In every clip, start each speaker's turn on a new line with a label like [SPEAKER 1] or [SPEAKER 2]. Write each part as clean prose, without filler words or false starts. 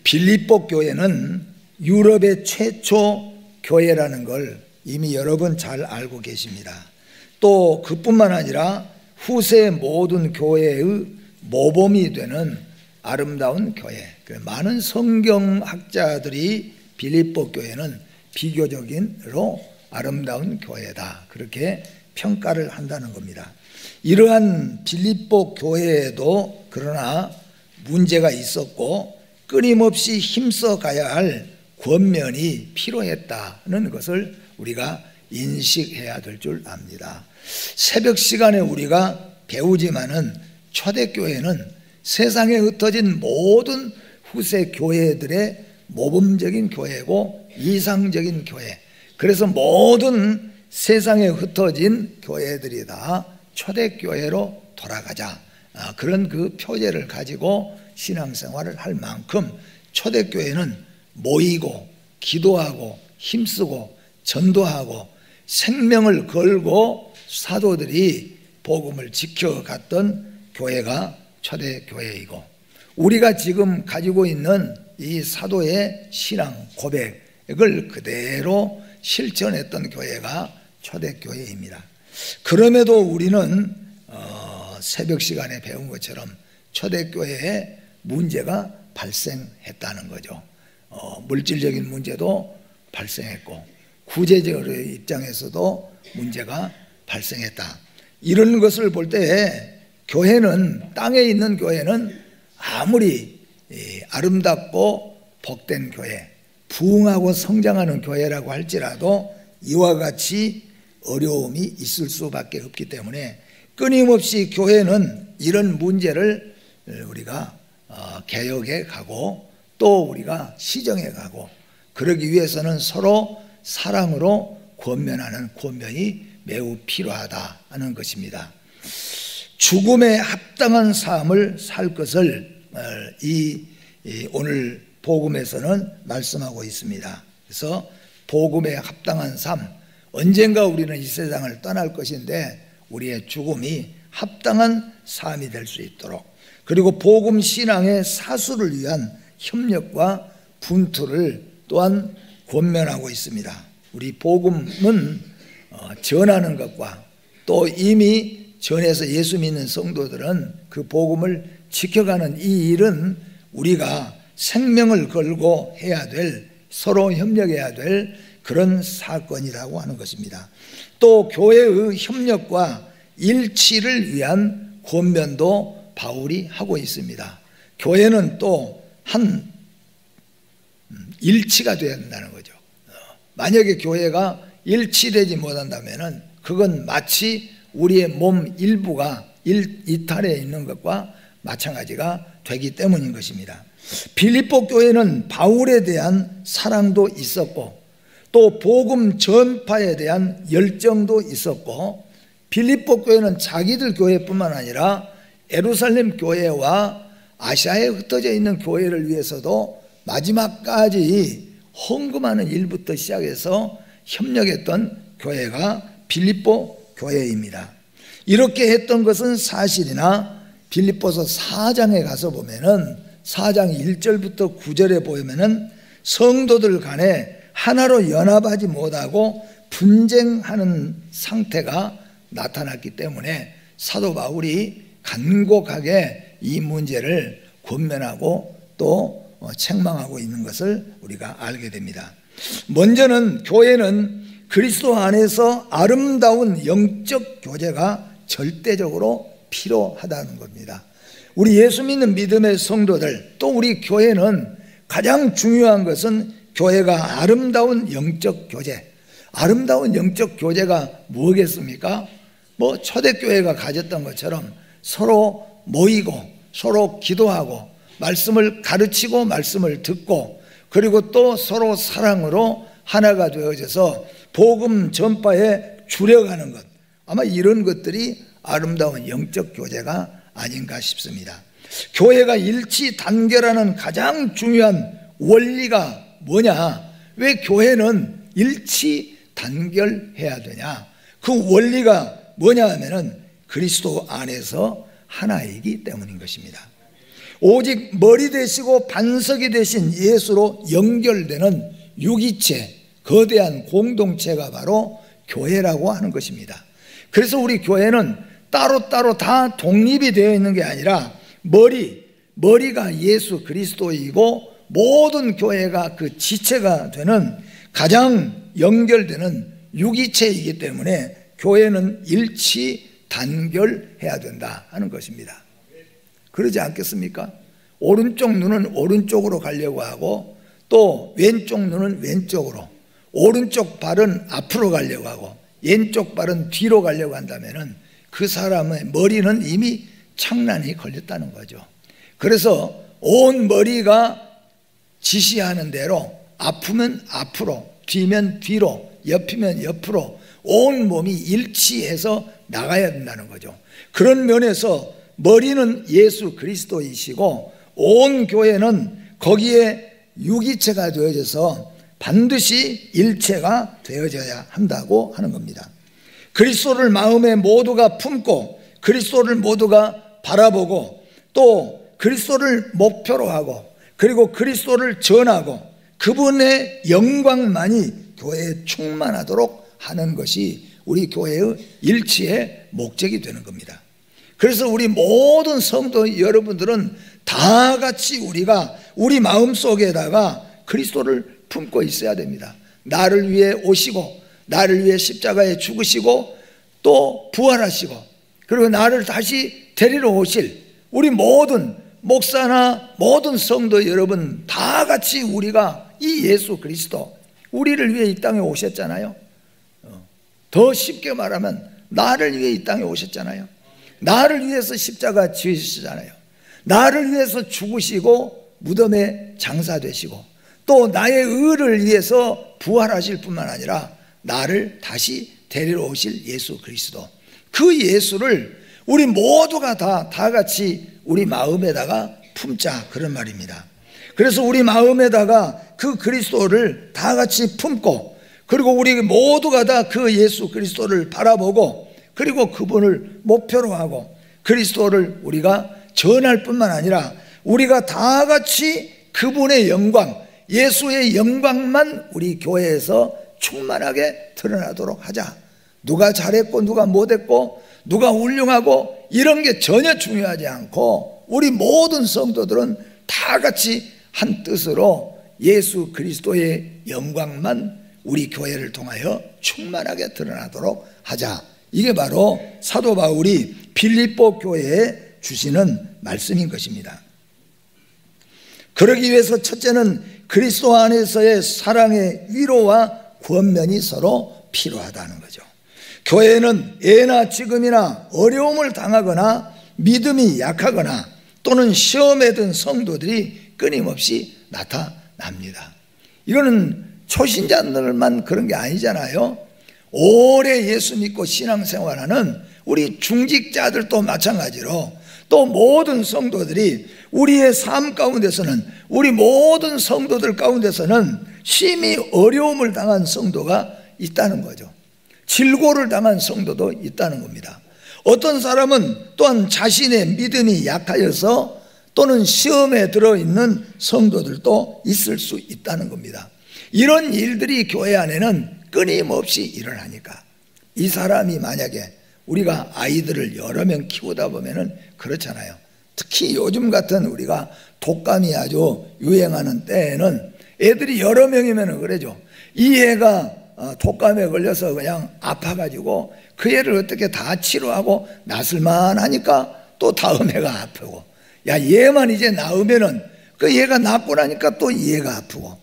[SPEAKER 1] 빌립보 교회는 유럽의 최초 교회라는 걸 이미 여러분 잘 알고 계십니다. 또 그뿐만 아니라 후세 모든 교회의 모범이 되는 아름다운 교회, 많은 성경학자들이 빌립보 교회는 비교적으로 아름다운 교회다, 그렇게 평가를 한다는 겁니다. 이러한 빌립보 교회에도 그러나 문제가 있었고 끊임없이 힘써 가야 할 권면이 필요했다는 것을 우리가 인식해야 될 줄 압니다. 새벽 시간에 우리가 배우지만은 초대교회는 세상에 흩어진 모든 후세 교회들의 모범적인 교회고 이상적인 교회, 그래서 모든 세상에 흩어진 교회들이 다 초대교회로 돌아가자, 그런 그 표제를 가지고 신앙생활을 할 만큼 초대교회는 모이고 기도하고 힘쓰고 전도하고 생명을 걸고 사도들이 복음을 지켜갔던 교회가 초대교회이고, 우리가 지금 가지고 있는 이 사도의 신앙 고백을 그대로 실천했던 교회가 초대교회입니다. 그럼에도 우리는 새벽 시간에 배운 것처럼 초대교회에 문제가 발생했다는 거죠. 물질적인 문제도 발생했고 구제적인 입장에서도 문제가 발생했다. 이런 것을 볼 때 교회는, 땅에 있는 교회는 아무리 아름답고 복된 교회, 부흥하고 성장하는 교회라고 할지라도 이와 같이 어려움이 있을 수밖에 없기 때문에 끊임없이 교회는 이런 문제를 우리가 개혁해 가고 또 우리가 시정해 가고, 그러기 위해서는 서로 사랑으로 권면하는 권면이 매우 필요하다는 것입니다. 죽음에 합당한 삶을 살 것을 오늘 복음에서는 말씀하고 있습니다. 그래서 복음에 합당한 삶, 언젠가 우리는 이 세상을 떠날 것인데 우리의 죽음이 합당한 삶이 될 수 있도록, 그리고 복음 신앙의 사수를 위한 협력과 분투를 또한 권면하고 있습니다. 우리 복음은 전하는 것과 또 이미 전해서 예수 믿는 성도들은 그 복음을 지켜가는 이 일은 우리가 생명을 걸고 해야 될, 서로 협력해야 될 그런 사건이라고 하는 것입니다. 또 교회의 협력과 일치를 위한 권면도 바울이 하고 있습니다. 교회는 또 한 일치가 되어야 된다는 거죠. 만약에 교회가 일치되지 못한다면 그건 마치 우리의 몸 일부가 이탈해 있는 것과 마찬가지가 되기 때문인 것입니다. 빌립보 교회는 바울에 대한 사랑도 있었고 또 복음 전파에 대한 열정도 있었고, 빌립보 교회는 자기들 교회뿐만 아니라 예루살렘 교회와 아시아에 흩어져 있는 교회를 위해서도 마지막까지 헌금하는 일부터 시작해서 협력했던 교회가 빌립보 교회입니다. 이렇게 했던 것은 사실이나 빌립보서 4장에 가서 보면은 4장 1절부터 9절에 보면은 성도들 간에 하나로 연합하지 못하고 분쟁하는 상태가 나타났기 때문에 사도 바울이 간곡하게 이 문제를 권면하고 또 책망하고 있는 것을 우리가 알게 됩니다. 먼저는 교회는 그리스도 안에서 아름다운 영적 교제가 절대적으로 필요하다는 겁니다. 우리 예수 믿는 믿음의 성도들, 또 우리 교회는 가장 중요한 것은 교회가 아름다운 영적 교제. 아름다운 영적 교제가 뭐겠습니까? 초대교회가 가졌던 것처럼 서로 모이고 서로 기도하고 말씀을 가르치고 말씀을 듣고, 그리고 또 서로 사랑으로 하나가 되어져서 복음 전파에 주력하는 것, 아마 이런 것들이 아름다운 영적 교제가 아닌가 싶습니다. 교회가 일치 단결하는 가장 중요한 원리가 뭐냐? 왜 교회는 일치 단결해야 되냐? 그 원리가 뭐냐 하면은 그리스도 안에서 하나이기 때문인 것입니다. 오직 머리 되시고 반석이 되신 예수로 연결되는 유기체, 거대한 공동체가 바로 교회라고 하는 것입니다. 그래서 우리 교회는 따로따로 다 독립이 되어 있는 게 아니라 머리가 예수 그리스도이고 모든 교회가 그 지체가 되는 가장 연결되는 유기체이기 때문에 교회는 일치 단결해야 된다 하는 것입니다. 그러지 않겠습니까? 오른쪽 눈은 오른쪽으로 가려고 하고 또 왼쪽 눈은 왼쪽으로, 오른쪽 발은 앞으로 가려고 하고 왼쪽 발은 뒤로 가려고 한다면 그 사람의 머리는 이미 창난이 걸렸다는 거죠. 그래서 온 머리가 지시하는 대로 아프면 앞으로, 뒤면 뒤로, 옆이면 옆으로 온 몸이 일치해서 나가야 된다는 거죠. 그런 면에서 머리는 예수 그리스도이시고 온 교회는 거기에 유기체가 되어져서 반드시 일체가 되어져야 한다고 하는 겁니다. 그리스도를 마음에 모두가 품고 그리스도를 모두가 바라보고 또 그리스도를 목표로 하고 그리고 그리스도를 전하고 그분의 영광만이 교회에 충만하도록 하는 것이 우리 교회의 일치의 목적이 되는 겁니다. 그래서 우리 모든 성도 여러분들은 다 같이 우리가 우리 마음속에다가 그리스도를 품고 있어야 됩니다. 나를 위해 오시고 나를 위해 십자가에 죽으시고 또 부활하시고 그리고 나를 다시 데리러 오실 우리 모든 목사나 모든 성도 여러분 다 같이 우리가 이 예수 그리스도 우리를 위해 이 땅에 오셨잖아요. 더 쉽게 말하면 나를 위해 이 땅에 오셨잖아요. 나를 위해서 십자가 지으시잖아요. 나를 위해서 죽으시고 무덤에 장사되시고 또 나의 의를 위해서 부활하실 뿐만 아니라 나를 다시 데리러 오실 예수 그리스도, 그 예수를 우리 모두가 다 같이 우리 마음에다가 품자, 그런 말입니다. 그래서 우리 마음에다가 그 그리스도를 다 같이 품고 그리고 우리 모두가 다 그 예수 그리스도를 바라보고 그리고 그분을 목표로 하고 그리스도를 우리가 전할 뿐만 아니라 우리가 다 같이 그분의 영광, 예수의 영광만 우리 교회에서 충만하게 드러나도록 하자. 누가 잘했고 누가 못했고 누가 훌륭하고 이런 게 전혀 중요하지 않고 우리 모든 성도들은 다 같이 한 뜻으로 예수 그리스도의 영광만 우리 교회를 통하여 충만하게 드러나도록 하자. 이게 바로 사도 바울이 빌립보 교회에 주시는 말씀인 것입니다. 그러기 위해서 첫째는 그리스도 안에서의 사랑의 위로와 권면이 서로 필요하다는 거죠. 교회는 예나 지금이나 어려움을 당하거나 믿음이 약하거나 또는 시험에 든 성도들이 끊임없이 나타납니다. 이거는 초신자들만 그런 게 아니잖아요. 오래 예수 믿고 신앙생활하는 우리 중직자들도 마찬가지로 또 모든 성도들이 우리의 삶 가운데서는 우리 모든 성도들 가운데서는 심히 어려움을 당한 성도가 있다는 거죠. 질고를 당한 성도도 있다는 겁니다. 어떤 사람은 또한 자신의 믿음이 약하여서 또는 시험에 들어있는 성도들도 있을 수 있다는 겁니다. 이런 일들이 교회 안에는 끊임없이 일어나니까 이 사람이 만약에 우리가 아이들을 여러 명 키우다 보면은 그렇잖아요. 특히 요즘 같은 우리가 독감이 아주 유행하는 때에는 애들이 여러 명이면 그러죠. 이 애가 독감에 걸려서 그냥 아파가지고 그 애를 어떻게 다 치료하고 낫을만 하니까 또 다음 애가 아프고, 야 얘만 이제 나으면은 그 얘가 낫고 나니까 또 얘가 아프고,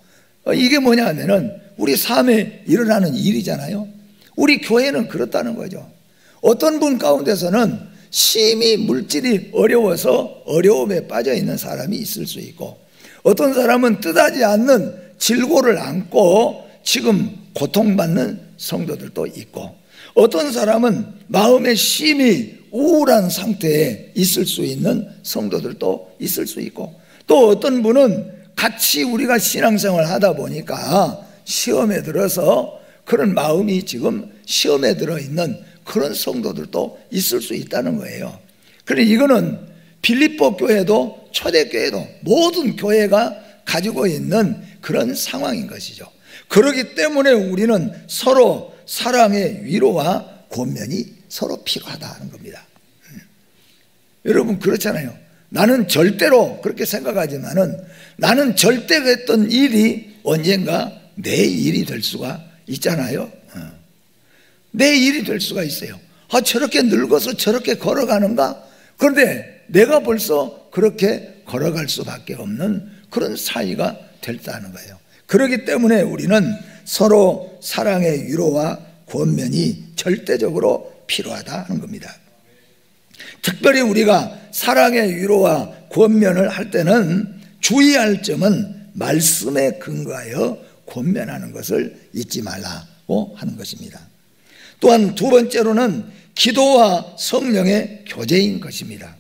[SPEAKER 1] 이게 뭐냐 하면은 우리 삶에 일어나는 일이잖아요. 우리 교회는 그렇다는 거죠. 어떤 분 가운데서는 심히 물질이 어려워서 어려움에 빠져 있는 사람이 있을 수 있고, 어떤 사람은 뜻하지 않는 질고를 안고 지금 고통받는 성도들도 있고, 어떤 사람은 마음에 심히 우울한 상태에 있을 수 있는 성도들도 있을 수 있고, 또 어떤 분은 같이 우리가 신앙생활을 하다 보니까 시험에 들어서 그런 마음이 지금 시험에 들어있는 그런 성도들도 있을 수 있다는 거예요. 그래 이거는 빌립보 교회도 초대교회도 모든 교회가 가지고 있는 그런 상황인 것이죠. 그렇기 때문에 우리는 서로 사랑의 위로와 권면이 서로 필요하다는 겁니다. 여러분 그렇잖아요. 나는 절대로 그렇게 생각하지만은 나는 절대 했던 일이 언젠가 내 일이 될 수가 있잖아요. 내 일이 될 수가 있어요. 저렇게 늙어서 저렇게 걸어가는가? 그런데 내가 벌써 그렇게 걸어갈 수밖에 없는 그런 사이가 됐다는 거예요. 그렇기 때문에 우리는 서로 사랑의 위로와 권면이 절대적으로 필요하다는 겁니다. 특별히 우리가 사랑의 위로와 권면을 할 때는 주의할 점은 말씀에 근거하여 권면하는 것을 잊지 말라고 하는 것입니다. 또한 두 번째로는 기도와 성령의 교제인 것입니다.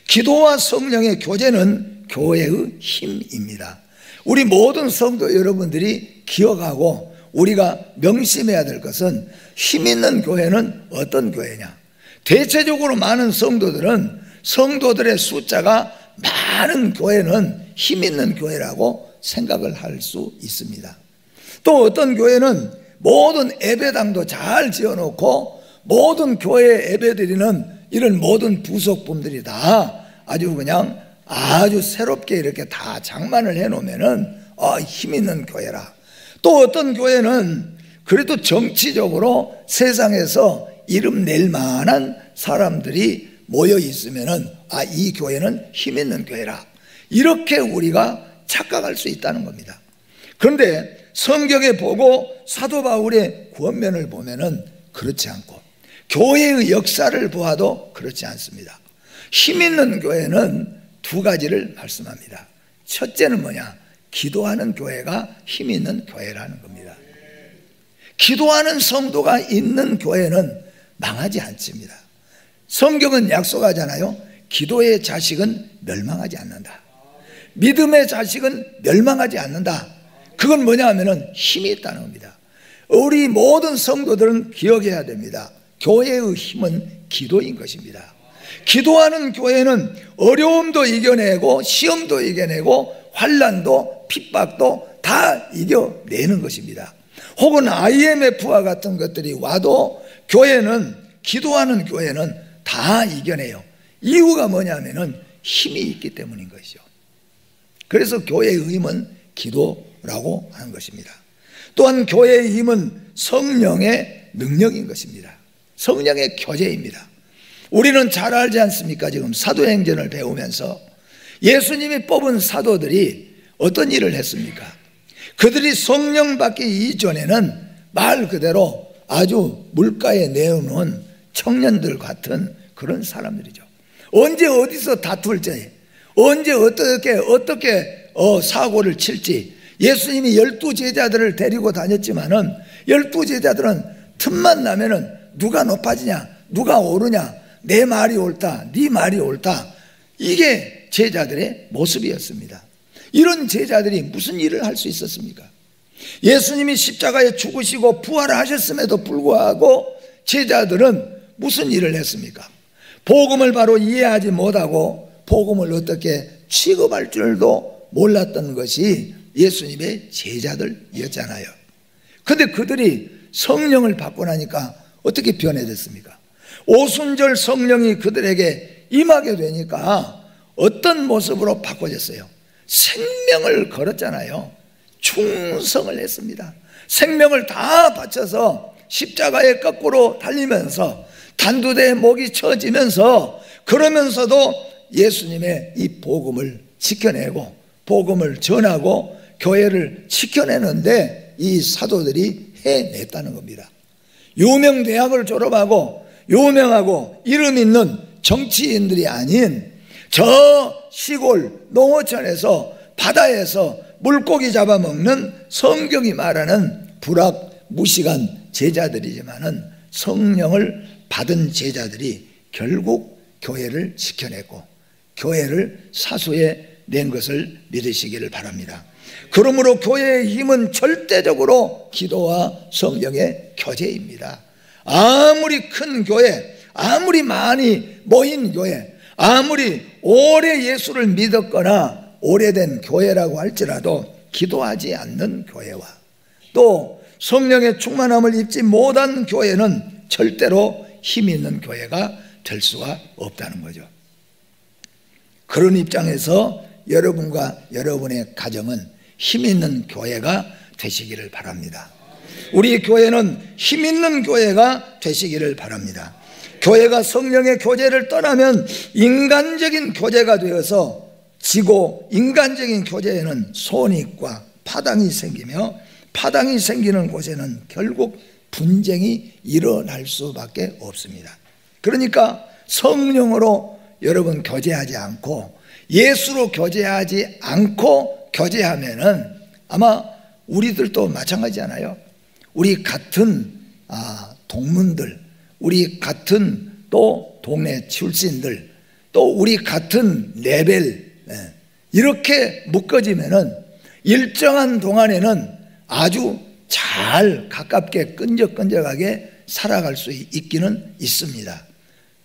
[SPEAKER 1] 기도와 성령의 교제는 교회의 힘입니다. 우리 모든 성도 여러분들이 기억하고 우리가 명심해야 될 것은 힘 있는 교회는 어떤 교회냐? 대체적으로 많은 성도들은 성도들의 숫자가 많은 교회는 힘 있는 교회라고 생각을 할 수 있습니다. 또 어떤 교회는 모든 예배당도 잘 지어놓고 모든 교회에 예배드리는 이런 모든 부속품들이 다 아주 그냥 아주 새롭게 이렇게 다 장만을 해놓으면은 힘 있는 교회라. 또 어떤 교회는 그래도 정치적으로 세상에서 이름 낼 만한 사람들이 모여 있으면은 이 교회는 힘 있는 교회라. 이렇게 우리가 착각할 수 있다는 겁니다. 그런데 성경에 보고 사도 바울의 권면을 보면은 그렇지 않고 교회의 역사를 보아도 그렇지 않습니다. 힘 있는 교회는 두 가지를 말씀합니다. 첫째는 뭐냐? 기도하는 교회가 힘 있는 교회라는 겁니다. 기도하는 성도가 있는 교회는 망하지 않습니다. 성경은 약속하잖아요. 기도의 자식은 멸망하지 않는다. 믿음의 자식은 멸망하지 않는다. 그건 뭐냐 하면은 힘이 있다는 겁니다. 우리 모든 성도들은 기억해야 됩니다. 교회의 힘은 기도인 것입니다. 기도하는 교회는 어려움도 이겨내고 시험도 이겨내고 환난도 핍박도 다 이겨내는 것입니다. 혹은 IMF와 같은 것들이 와도 교회는, 기도하는 교회는 다 이겨내요. 이유가 뭐냐면은 힘이 있기 때문인 것이죠. 그래서 교회의 힘은 기도라고 하는 것입니다. 또한 교회의 힘은 성령의 능력인 것입니다. 성령의 교제입니다. 우리는 잘 알지 않습니까? 지금 사도행전을 배우면서 예수님이 뽑은 사도들이 어떤 일을 했습니까? 그들이 성령 받기 이전에는 말 그대로 아주 물가에 내어놓은 청년들 같은 그런 사람들이죠. 언제 어디서 다툴지, 언제 어떻게 사고를 칠지. 예수님이 12제자들을 데리고 다녔지만은 12제자들은 틈만 나면은 누가 높아지냐, 누가 오르냐, 내 말이 옳다, 네 말이 옳다. 이게 제자들의 모습이었습니다. 이런 제자들이 무슨 일을 할 수 있었습니까? 예수님이 십자가에 죽으시고 부활하셨음에도 불구하고 제자들은 무슨 일을 했습니까? 복음을 바로 이해하지 못하고 복음을 어떻게 취급할 줄도 몰랐던 것이 예수님의 제자들이었잖아요. 그런데 그들이 성령을 받고 나니까 어떻게 변해졌습니까? 오순절 성령이 그들에게 임하게 되니까 어떤 모습으로 바꿔졌어요? 생명을 걸었잖아요. 충성을 했습니다. 생명을 다 바쳐서 십자가에 거꾸로 달리면서 단두대에 목이 쳐지면서 그러면서도 예수님의 이 복음을 지켜내고 복음을 전하고 교회를 지켜내는데 이 사도들이 해냈다는 겁니다. 유명 대학을 졸업하고 유명하고 이름 있는 정치인들이 아닌 저 시골 농어촌에서 바다에서 물고기 잡아먹는 성경이 말하는 불합무식한 제자들이지만은 성령을 받은 제자들이 결국 교회를 지켜냈고 교회를 사수해 낸 것을 믿으시기를 바랍니다. 그러므로 교회의 힘은 절대적으로 기도와 성령의 교제입니다. 아무리 큰 교회, 아무리 많이 모인 교회, 아무리 오래 예수를 믿었거나 오래된 교회라고 할지라도 기도하지 않는 교회와 또 성령의 충만함을 입지 못한 교회는 절대로 힘 있는 교회가 될 수가 없다는 거죠. 그런 입장에서 여러분과 여러분의 가정은 힘 있는 교회가 되시기를 바랍니다. 우리 교회는 힘 있는 교회가 되시기를 바랍니다. 교회가 성령의 교제를 떠나면 인간적인 교제가 되어서 지고, 인간적인 교제에는 손익과 파당이 생기며 파당이 생기는 곳에는 결국 분쟁이 일어날 수밖에 없습니다. 그러니까 성령으로 여러분 교제하지 않고 예수로 교제하지 않고 교제하면은 아마 우리들도 마찬가지잖아요. 우리 같은 동문들, 우리 같은 또 동네 출신들, 또 우리 같은 레벨, 이렇게 묶어지면은 일정한 동안에는 아주 잘 가깝게 끈적끈적하게 살아갈 수 있기는 있습니다.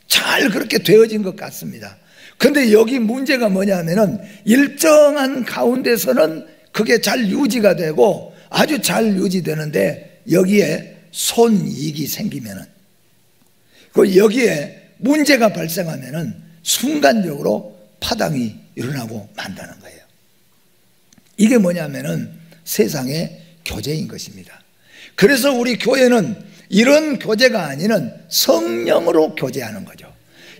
[SPEAKER 1] 잘 그렇게 되어진 것 같습니다. 근데 여기 문제가 뭐냐면은 일정한 가운데서는 그게 잘 유지가 되고 아주 잘 유지되는데 여기에 손이익이 생기면은, 그 여기에 문제가 발생하면은 순간적으로 파당이 일어나고 만다는 거예요. 이게 뭐냐면은 세상의 교제인 것입니다. 그래서 우리 교회는 이런 교제가 아니는 성령으로 교제하는 거죠.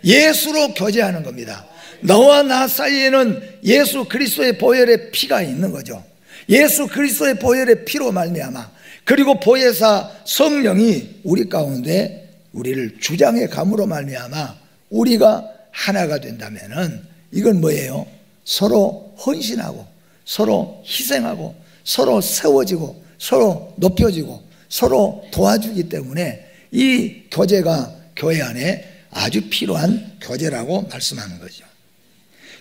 [SPEAKER 1] 예수로 교제하는 겁니다. 너와 나 사이에는 예수 그리스도의 보혈의 피가 있는 거죠. 예수 그리스도의 보혈의 피로 말미암아, 그리고 보혜사 성령이 우리 가운데 우리를 주장해 감으로 말미암아 우리가 하나가 된다면은 이건 뭐예요? 서로 헌신하고 서로 희생하고 서로 세워지고 서로 높여지고 서로 도와주기 때문에 이 교제가 교회 안에 아주 필요한 교제라고 말씀하는 거죠.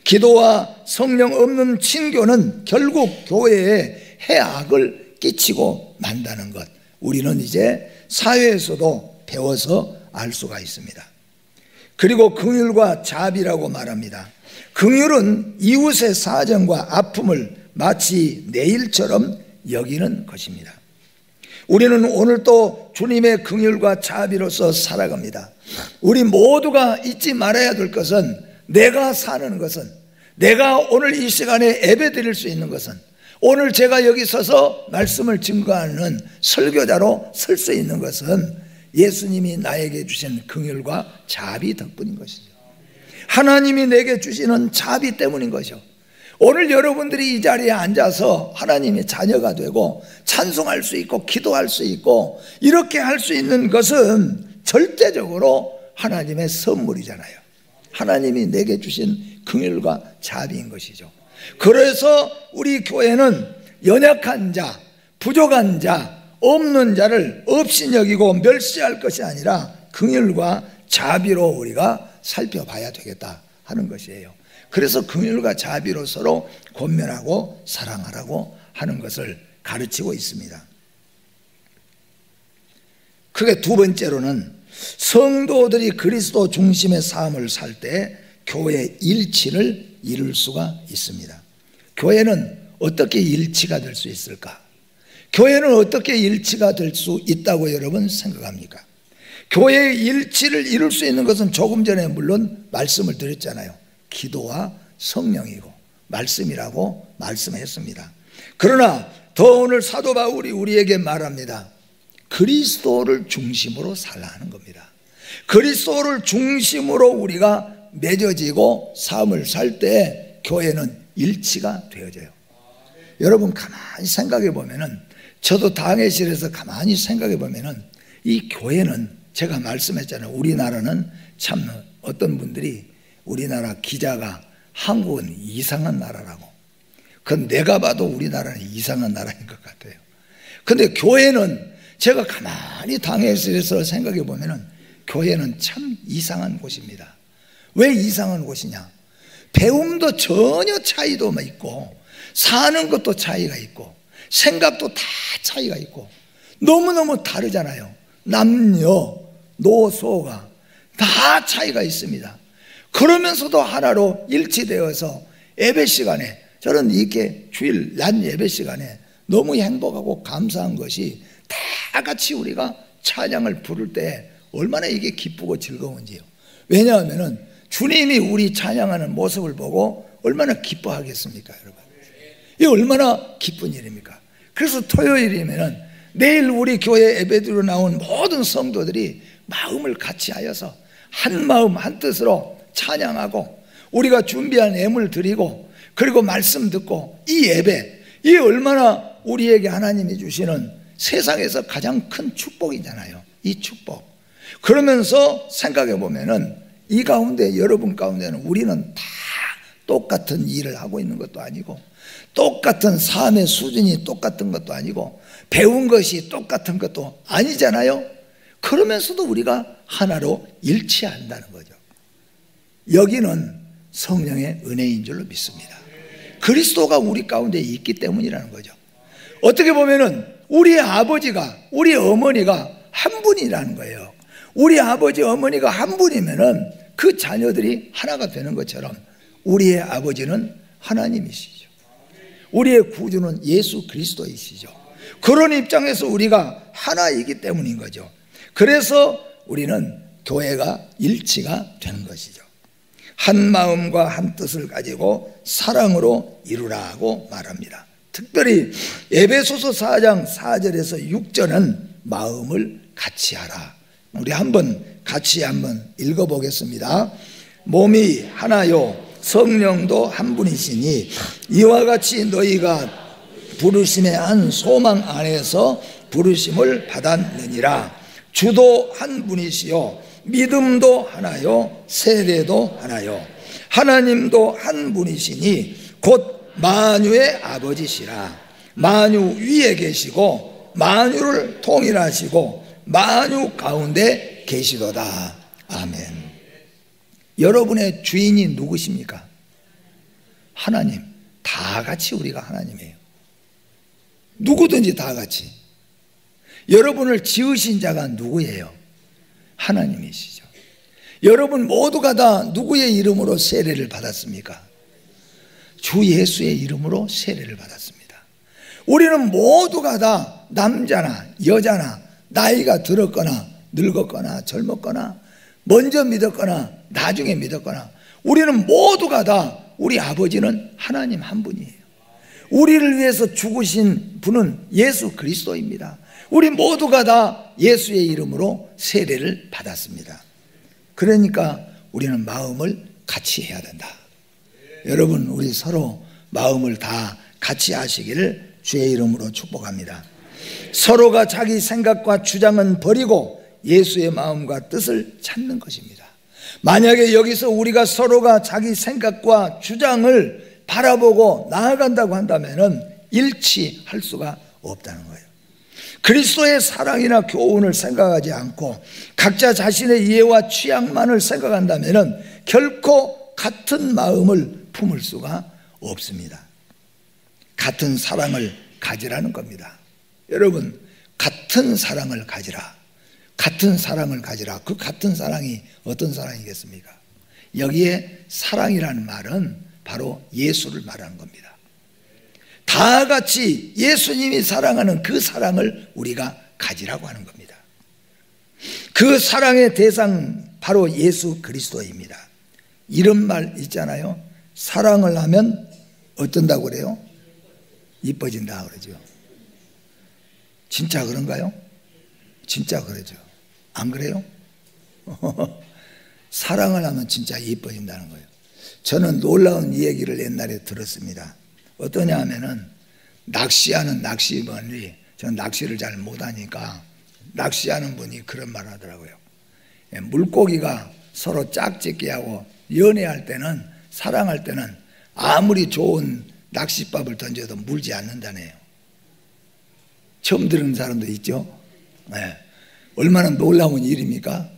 [SPEAKER 1] 기도와 성령 없는 친교는 결국 교회에 해악을 끼치고 만다는 것, 우리는 이제 사회에서도 배워서 알 수가 있습니다. 그리고 긍휼과 자비라고 말합니다. 긍휼은 이웃의 사정과 아픔을 마치 내 일처럼 여기는 것입니다. 우리는 오늘 또 주님의 긍휼과 자비로서 살아갑니다. 우리 모두가 잊지 말아야 될 것은, 내가 사는 것은, 내가 오늘 이 시간에 예배 드릴 수 있는 것은, 오늘 제가 여기 서서 말씀을 증거하는 설교자로 설 수 있는 것은 예수님이 나에게 주신 긍휼과 자비 덕분인 것이죠. 하나님이 내게 주시는 자비 때문인 것이죠. 오늘 여러분들이 이 자리에 앉아서 하나님의 자녀가 되고 찬송할 수 있고 기도할 수 있고 이렇게 할 수 있는 것은 절대적으로 하나님의 선물이잖아요. 하나님이 내게 주신 긍휼과 자비인 것이죠. 그래서 우리 교회는 연약한 자, 부족한 자, 없는 자를 없이 여기고 멸시할 것이 아니라 긍휼과 자비로 우리가 살펴봐야 되겠다 하는 것이에요. 그래서 긍휼과 자비로 서로 권면하고 사랑하라고 하는 것을 가르치고 있습니다. 그게 두 번째로는 성도들이 그리스도 중심의 삶을 살 때 교회 일치를 이룰 수가 있습니다. 교회는 어떻게 일치가 될 수 있을까? 교회는 어떻게 일치가 될 수 있다고 여러분 생각합니까? 교회의 일치를 이룰 수 있는 것은 조금 전에 물론 말씀을 드렸잖아요. 기도와 성령이고 말씀이라고 말씀했습니다. 그러나 더 오늘 사도 바울이 우리에게 말합니다. 그리스도를 중심으로 살아야 하는 겁니다. 그리스도를 중심으로 우리가 맺어지고 삶을 살 때 교회는 일치가 되어져요. 여러분 가만히 생각해 보면은, 저도 당회실에서 가만히 생각해 보면은 이 교회는, 제가 말씀했잖아요. 우리나라는 참 어떤 분들이 우리나라 기자가 한국은 이상한 나라라고. 그건 내가 봐도 우리나라는 이상한 나라인 것 같아요. 근데 교회는, 제가 가만히 당회실에서 생각해 보면은 교회는 참 이상한 곳입니다. 왜 이상한 곳이냐? 배움도 전혀 차이도 있고, 사는 것도 차이가 있고, 생각도 다 차이가 있고, 너무너무 다르잖아요. 남녀, 노소가 다 차이가 있습니다. 그러면서도 하나로 일치되어서 예배 시간에, 저는 이렇게 주일 낮 예배 시간에 너무 행복하고 감사한 것이 다 같이 우리가 찬양을 부를 때 얼마나 이게 기쁘고 즐거운지요. 왜냐하면 주님이 우리 찬양하는 모습을 보고 얼마나 기뻐하겠습니까, 여러분? 이게 얼마나 기쁜 일입니까? 그래서 토요일이면 내일 우리 교회 예배드리러 나온 모든 성도들이 마음을 같이 하여서 한 마음 한 뜻으로 찬양하고 우리가 준비한 예물 드리고 그리고 말씀 듣고 이 예배, 이게 얼마나 우리에게 하나님이 주시는 세상에서 가장 큰 축복이잖아요. 이 축복. 그러면서 생각해 보면은 이 가운데, 여러분 가운데는 우리는 다 똑같은 일을 하고 있는 것도 아니고 똑같은 삶의 수준이 똑같은 것도 아니고 배운 것이 똑같은 것도 아니잖아요. 그러면서도 우리가 하나로 일치한다는 거죠. 여기는 성령의 은혜인 줄로 믿습니다. 그리스도가 우리 가운데 있기 때문이라는 거죠. 어떻게 보면은 우리 아버지가, 우리 어머니가 한 분이라는 거예요. 우리 아버지 어머니가 한 분이면은 그 자녀들이 하나가 되는 것처럼 우리의 아버지는 하나님이시죠. 우리의 구주는 예수 그리스도이시죠. 그런 입장에서 우리가 하나이기 때문인 거죠. 그래서 우리는 교회가 일치가 되는 것이죠. 한 마음과 한 뜻을 가지고 사랑으로 이루라고 말합니다. 특별히 에베소서 4장 4절에서 6절은 마음을 같이 하라. 우리 같이 한번 읽어보겠습니다. 몸이 하나요 성령도 한 분이시니 이와 같이 너희가 부르심의 한 소망 안에서 부르심을 받았느니라. 주도 한 분이시요 믿음도 하나요 세례도 하나요 하나님도 한 분이시니 곧 만유의 아버지시라. 만유 위에 계시고 만유를 통일하시고 만유 가운데 계시도다. 아멘. 여러분의 주인이 누구십니까? 하나님. 다 같이 우리가 하나님이에요. 누구든지 다 같이. 여러분을 지으신 자가 누구예요? 하나님이시죠. 여러분 모두가 다 누구의 이름으로 세례를 받았습니까? 주 예수의 이름으로 세례를 받았습니다. 우리는 모두가 다 남자나 여자나 나이가 들었거나 늙었거나 젊었거나 먼저 믿었거나 나중에 믿었거나 우리는 모두가 다 우리 아버지는 하나님 한 분이에요. 우리를 위해서 죽으신 분은 예수 그리스도입니다. 우리 모두가 다 예수의 이름으로 세례를 받았습니다. 그러니까 우리는 마음을 같이 해야 된다. 여러분, 우리 서로 마음을 다 같이 하시기를 주의 이름으로 축복합니다. 서로가 자기 생각과 주장은 버리고 예수의 마음과 뜻을 찾는 것입니다. 만약에 여기서 우리가 서로가 자기 생각과 주장을 바라보고 나아간다고 한다면 일치할 수가 없다는 거예요. 그리스도의 사랑이나 교훈을 생각하지 않고 각자 자신의 이해와 취향만을 생각한다면 결코 같은 마음을 품을 수가 없습니다. 같은 사랑을 가지라는 겁니다. 여러분, 같은 사랑을 가지라. 같은 사랑을 가지라. 그 같은 사랑이 어떤 사랑이겠습니까? 여기에 사랑이라는 말은 바로 예수를 말하는 겁니다. 다 같이 예수님이 사랑하는 그 사랑을 우리가 가지라고 하는 겁니다. 그 사랑의 대상 바로 예수 그리스도입니다. 이런 말 있잖아요. 사랑을 하면 어쩐다고 그래요? 이뻐진다 그러죠. 진짜 그런가요? 진짜 그러죠. 안 그래요? 사랑을 하면 진짜 이뻐진다는 거예요. 저는 놀라운 이 얘기를 옛날에 들었습니다. 어떠냐 하면은 낚시하는 낚시꾼이, 저는 낚시를 잘 못하니까 낚시하는 분이 그런 말 하더라고요. 물고기가 서로 짝짓기 하고 연애할 때는, 사랑할 때는 아무리 좋은 낚싯밥을 던져도 물지 않는다네요. 처음 들은 사람도 있죠. 네. 얼마나 놀라운 일입니까?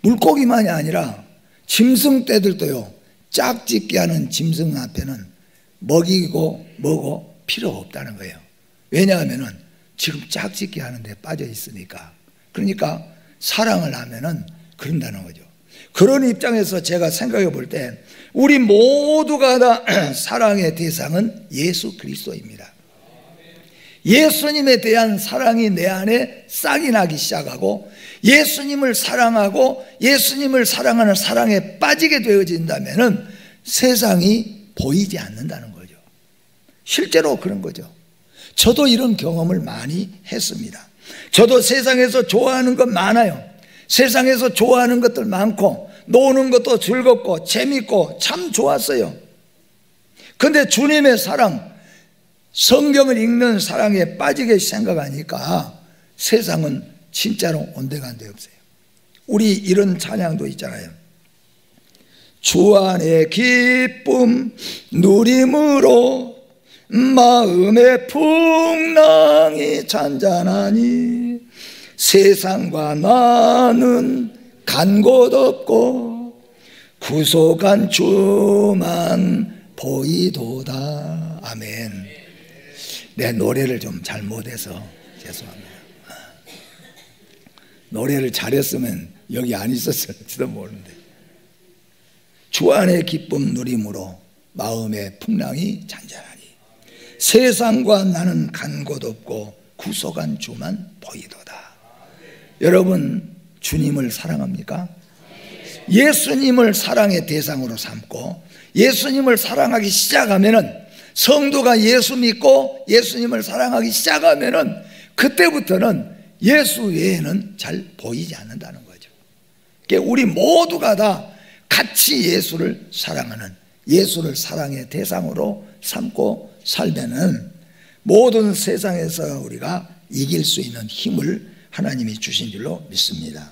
[SPEAKER 1] 물고기만이 아니라 짐승떼들도요, 짝짓기 하는 짐승 앞에는 먹이고 뭐고 필요 없다는 거예요. 왜냐하면은 지금 짝짓기 하는데 빠져 있으니까. 그러니까 사랑을 하면은 그런다는 거죠. 그런 입장에서 제가 생각해 볼 때 우리 모두가 다 사랑의 대상은 예수 그리스도입니다. 예수님에 대한 사랑이 내 안에 싹이 나기 시작하고 예수님을 사랑하고 예수님을 사랑하는 사랑에 빠지게 되어진다면 세상이 보이지 않는다는 거죠. 실제로 그런 거죠. 저도 이런 경험을 많이 했습니다. 저도 세상에서 좋아하는 것 많아요. 세상에서 좋아하는 것들 많고 노는 것도 즐겁고 재밌고 참 좋았어요. 그런데 주님의 사랑, 성경을 읽는 사랑에 빠지게 생각하니까 세상은 진짜로 온데간데 없어요. 우리 이런 찬양도 있잖아요. 주 안의 기쁨 누림으로 마음의 풍랑이 잔잔하니 세상과 나는 간 곳 없고 구속한 주만 보이도다. 아멘. 내 노래를 좀 잘못해서 죄송합니다. 노래를 잘했으면 여기 안 있었을지도 모르는데, 주 안의 기쁨 누림으로 마음의 풍랑이 잔잔하니 세상과 나는 간 곳 없고 구속한 주만 보이도다. 여러분, 주님을 사랑합니까? 예수님을 사랑의 대상으로 삼고 예수님을 사랑하기 시작하면은, 성도가 예수 믿고 예수님을 사랑하기 시작하면은 그때부터는 예수 외에는 잘 보이지 않는다는 거죠. 그러니까 우리 모두가 다 같이 예수를 사랑하는, 예수를 사랑의 대상으로 삼고 살면은 모든 세상에서 우리가 이길 수 있는 힘을 하나님이 주신 줄로 믿습니다.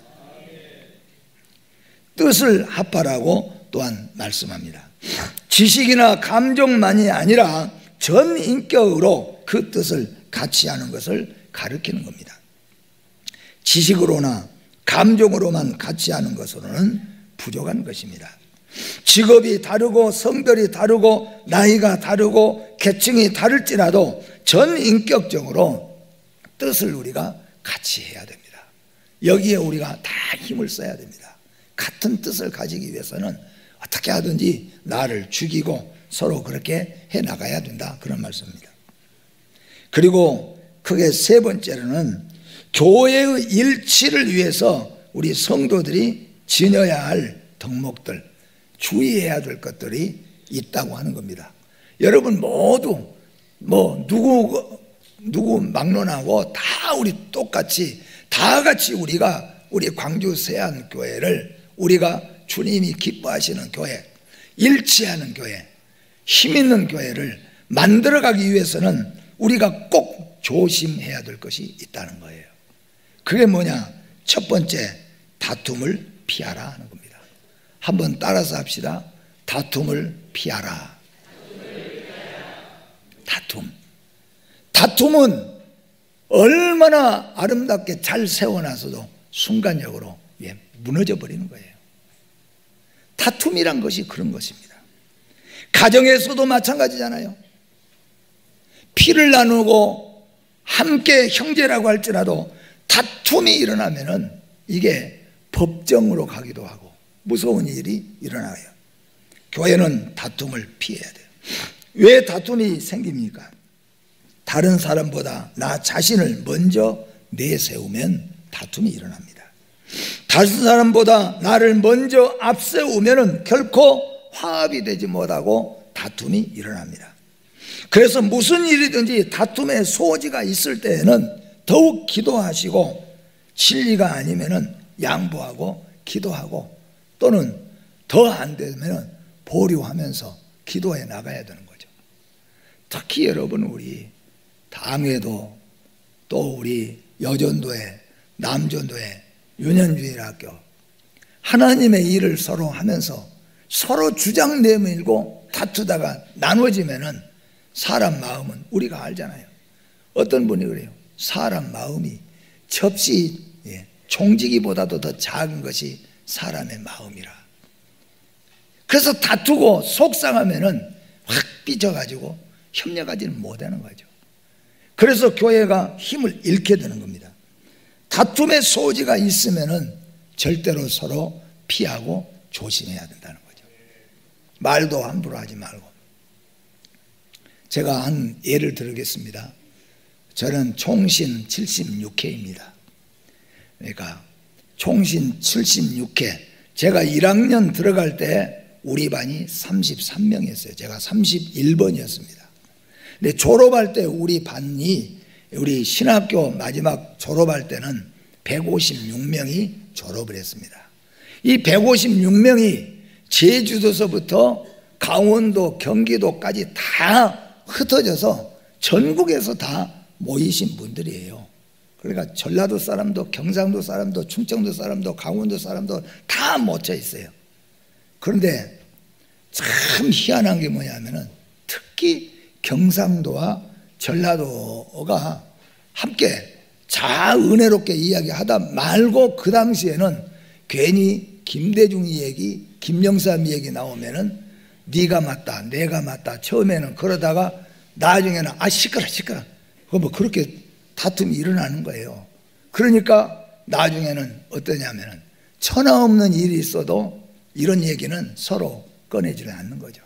[SPEAKER 1] 뜻을 합하라고 또한 말씀합니다. 지식이나 감정만이 아니라 전 인격으로 그 뜻을 같이 하는 것을 가리키는 겁니다. 지식으로나 감정으로만 같이 하는 것으로는 부족한 것입니다. 직업이 다르고 성별이 다르고 나이가 다르고 계층이 다를지라도 전 인격적으로 뜻을 우리가 같이 해야 됩니다. 여기에 우리가 다 힘을 써야 됩니다. 같은 뜻을 가지기 위해서는 어떻게 하든지 나를 죽이고 서로 그렇게 해나가야 된다, 그런 말씀입니다. 그리고 크게 세 번째로는 교회의 일치를 위해서 우리 성도들이 지녀야 할 덕목들, 주의해야 될 것들이 있다고 하는 겁니다. 여러분 모두 누구 막론하고 다 우리 똑같이 다 같이 우리 광주 세안교회를 우리가 주님이 기뻐하시는 교회, 일치하는 교회, 힘 있는 교회를 만들어가기 위해서는 우리가 꼭 조심해야 될 것이 있다는 거예요. 그게 뭐냐? 첫 번째, 다툼을 피하라 하는 겁니다. 한번 따라서 합시다. 다툼을 피하라. 다툼은 얼마나 아름답게 잘 세워놔서도 순간적으로 무너져 버리는 거예요. 다툼이란 것이 그런 것입니다. 가정에서도 마찬가지잖아요. 피를 나누고 함께 형제라고 할지라도 다툼이 일어나면은 이게 법정으로 가기도 하고 무서운 일이 일어나요. 교회는 다툼을 피해야 돼요. 왜 다툼이 생깁니까? 다른 사람보다 나 자신을 먼저 내세우면 다툼이 일어납니다. 다른 사람보다 나를 먼저 앞세우면 결코 화합이 되지 못하고 다툼이 일어납니다. 그래서 무슨 일이든지 다툼의 소지가 있을 때에는 더욱 기도하시고, 진리가 아니면 양보하고 기도하고, 또는 더 안 되면 보류하면서 기도해 나가야 되는 거죠. 특히 여러분, 우리 당회도 또 우리 여전도회, 남전도회, 유년주일학교, 하나님의 일을 서로 하면서 서로 주장 내밀고 다투다가 나눠지면은 사람 마음은 우리가 알잖아요. 어떤 분이 그래요. 사람 마음이 접시 종지기보다도 더 작은 것이 사람의 마음이라. 그래서 다투고 속상하면은 확 삐져가지고 협력하지는 못하는 거죠. 그래서 교회가 힘을 잃게 되는 겁니다. 다툼의 소지가 있으면은 절대로 서로 피하고 조심해야 된다는 거죠. 말도 함부로 하지 말고. 제가 한 예를 들겠습니다. 저는 총신 76회입니다. 그러니까 총신 76회, 제가 1학년 들어갈 때 우리 반이 33명이었어요. 제가 31번이었습니다. 근데 졸업할 때 우리 반이, 우리 신학교 마지막 졸업할 때는 156명이 졸업을 했습니다. 이 156명이 제주도서부터 강원도, 경기도까지 다 흩어져서 전국에서 다 모이신 분들이에요. 그러니까 전라도 사람도, 경상도 사람도, 충청도 사람도, 강원도 사람도 다 모여 있어요. 그런데 참 희한한 게 뭐냐면은 특히 경상도와 전라도가 함께 은혜롭게 이야기하다 말고, 그 당시에는 괜히 김대중 얘기, 김영삼 얘기 나오면은 네가 맞다, 내가 맞다, 처음에는 그러다가 나중에는 시끄러 뭐 그렇게 다툼이 일어나는 거예요. 그러니까 나중에는 어떠냐면은 천하 없는 일이 있어도 이런 얘기는 서로 꺼내지를 않는 거죠.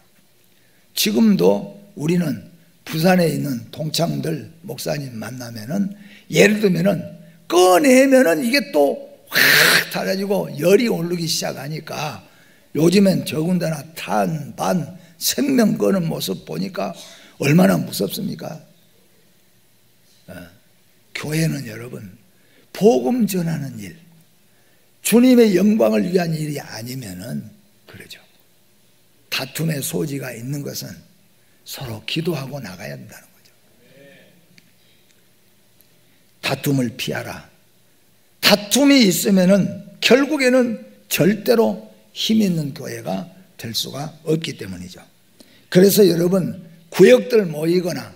[SPEAKER 1] 지금도 우리는 부산에 있는 동창들 목사님 만나면은 예를 들면은 꺼내면은 이게 또 확 달라지고 열이 오르기 시작하니까 요즘엔 더군다나 탄, 반, 생명 거는 모습 보니까 얼마나 무섭습니까? 교회는 여러분 복음 전하는 일, 주님의 영광을 위한 일이 아니면은 그러죠. 다툼의 소지가 있는 것은 서로 기도하고 나가야 된다는 거죠. 다툼을 피하라. 다툼이 있으면은 결국에는 절대로 힘 있는 교회가 될 수가 없기 때문이죠. 그래서 여러분 구역들 모이거나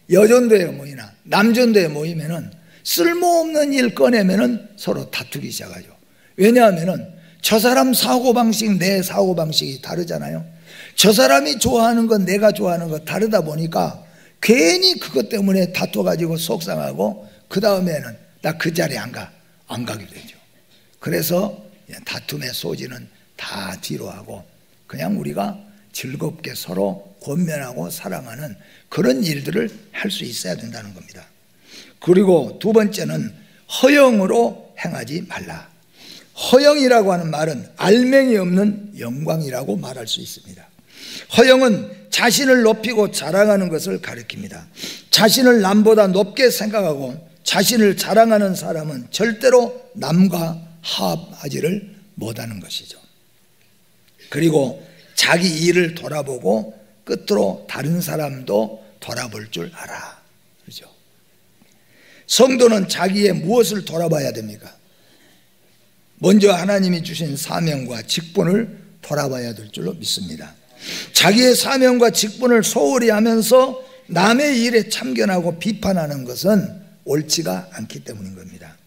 [SPEAKER 1] 여전도에 모이나 남전도에 모이면은 쓸모없는 일 꺼내면은 서로 다투기 시작하죠. 왜냐하면은 저 사람 사고방식, 내 사고방식이 다르잖아요. 저 사람이 좋아하는 건 내가 좋아하는 거 다르다 보니까 괜히 그것 때문에 다퉈가지고 속상하고 그 다음에는 나 그 자리에 안 가게 되죠. 그래서 다툼의 소지는 다 뒤로 하고 그냥 우리가 즐겁게 서로 권면하고 사랑하는 그런 일들을 할 수 있어야 된다는 겁니다. 그리고 두 번째는 허영으로 행하지 말라. 허영이라고 하는 말은 알맹이 없는 영광이라고 말할 수 있습니다. 허영은 자신을 높이고 자랑하는 것을 가리킵니다. 자신을 남보다 높게 생각하고 자신을 자랑하는 사람은 절대로 남과 화합하지를 못하는 것이죠. 그리고 자기 일을 돌아보고 끝으로 다른 사람도 돌아볼 줄 알아. 그렇죠? 성도는 자기의 무엇을 돌아봐야 됩니까? 먼저 하나님이 주신 사명과 직분을 돌아봐야 될 줄로 믿습니다. 자기의 사명과 직분을 소홀히 하면서 남의 일에 참견하고 비판하는 것은 옳지가 않기 때문인 겁니다.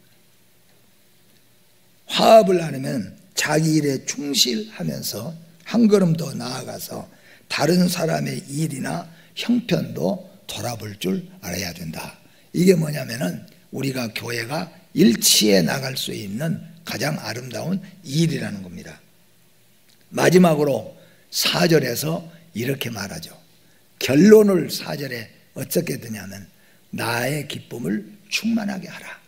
[SPEAKER 1] 화합을 하려면 자기 일에 충실하면서 한 걸음 더 나아가서 다른 사람의 일이나 형편도 돌아볼 줄 알아야 된다. 이게 뭐냐면은 우리가 교회가 일치해 나갈 수 있는 가장 아름다운 일이라는 겁니다. 마지막으로 4절에서 이렇게 말하죠. 결론을 4절에 어떻게 드냐면 나의 기쁨을 충만하게 하라.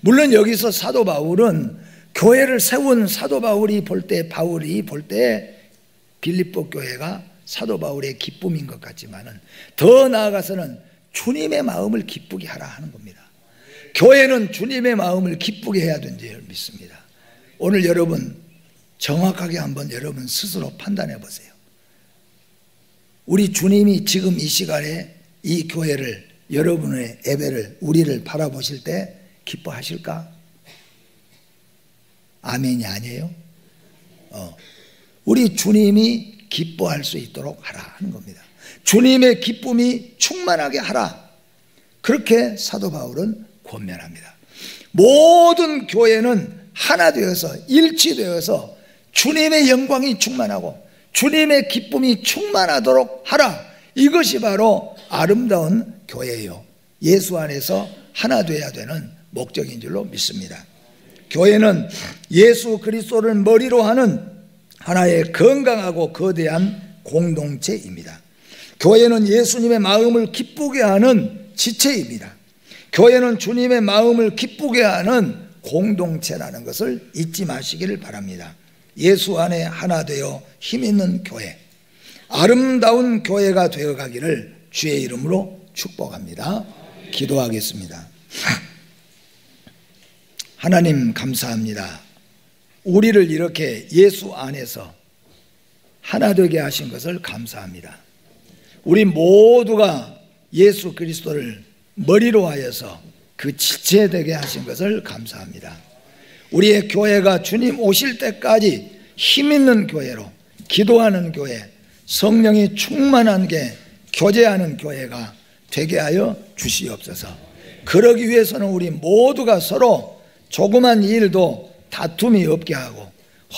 [SPEAKER 1] 물론 여기서 사도 바울은 교회를 세운 사도 바울이 볼 때 빌립보 교회가 사도 바울의 기쁨인 것 같지만은 더 나아가서는 주님의 마음을 기쁘게 하라 하는 겁니다. 교회는 주님의 마음을 기쁘게 해야 되는 줄 믿습니다. 오늘 여러분 정확하게 한번 여러분 스스로 판단해 보세요. 우리 주님이 지금 이 시간에 이 교회를, 여러분의 예배를, 우리를 바라보실 때 기뻐하실까? 아멘이 아니에요? 우리 주님이 기뻐할 수 있도록 하라 하는 겁니다. 주님의 기쁨이 충만하게 하라. 그렇게 사도 바울은 권면합니다. 모든 교회는 하나 되어서 일치되어서 주님의 영광이 충만하고 주님의 기쁨이 충만하도록 하라. 이것이 바로 아름다운 교회예요. 예수 안에서 하나 되어야 되는 목적인 줄로 믿습니다. 교회는 예수 그리스도를 머리로 하는 하나의 건강하고 거대한 공동체입니다. 교회는 예수님의 마음을 기쁘게 하는 지체입니다. 교회는 주님의 마음을 기쁘게 하는 공동체라는 것을 잊지 마시기를 바랍니다. 예수 안에 하나 되어 힘있는 교회, 아름다운 교회가 되어가기를 주의 이름으로 축복합니다. 기도하겠습니다. 하나님 감사합니다. 우리를 이렇게 예수 안에서 하나 되게 하신 것을 감사합니다. 우리 모두가 예수 그리스도를 머리로 하여서 그 지체 되게 하신 것을 감사합니다. 우리의 교회가 주님 오실 때까지 힘있는 교회로, 기도하는 교회, 성령이 충만한 게 교제하는 교회가 되게 하여 주시옵소서. 그러기 위해서는 우리 모두가 서로 조그만 일도 다툼이 없게 하고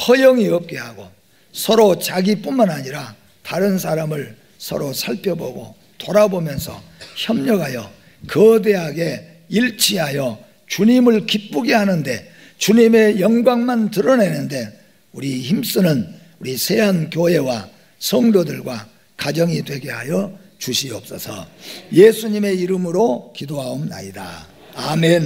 [SPEAKER 1] 허영이 없게 하고 서로 자기뿐만 아니라 다른 사람을 서로 살펴보고 돌아보면서 협력하여 거대하게 일치하여 주님을 기쁘게 하는데, 주님의 영광만 드러내는데 우리 힘쓰는 우리 세안교회와 성도들과 가정이 되게 하여 주시옵소서. 예수님의 이름으로 기도하옵나이다. 아멘.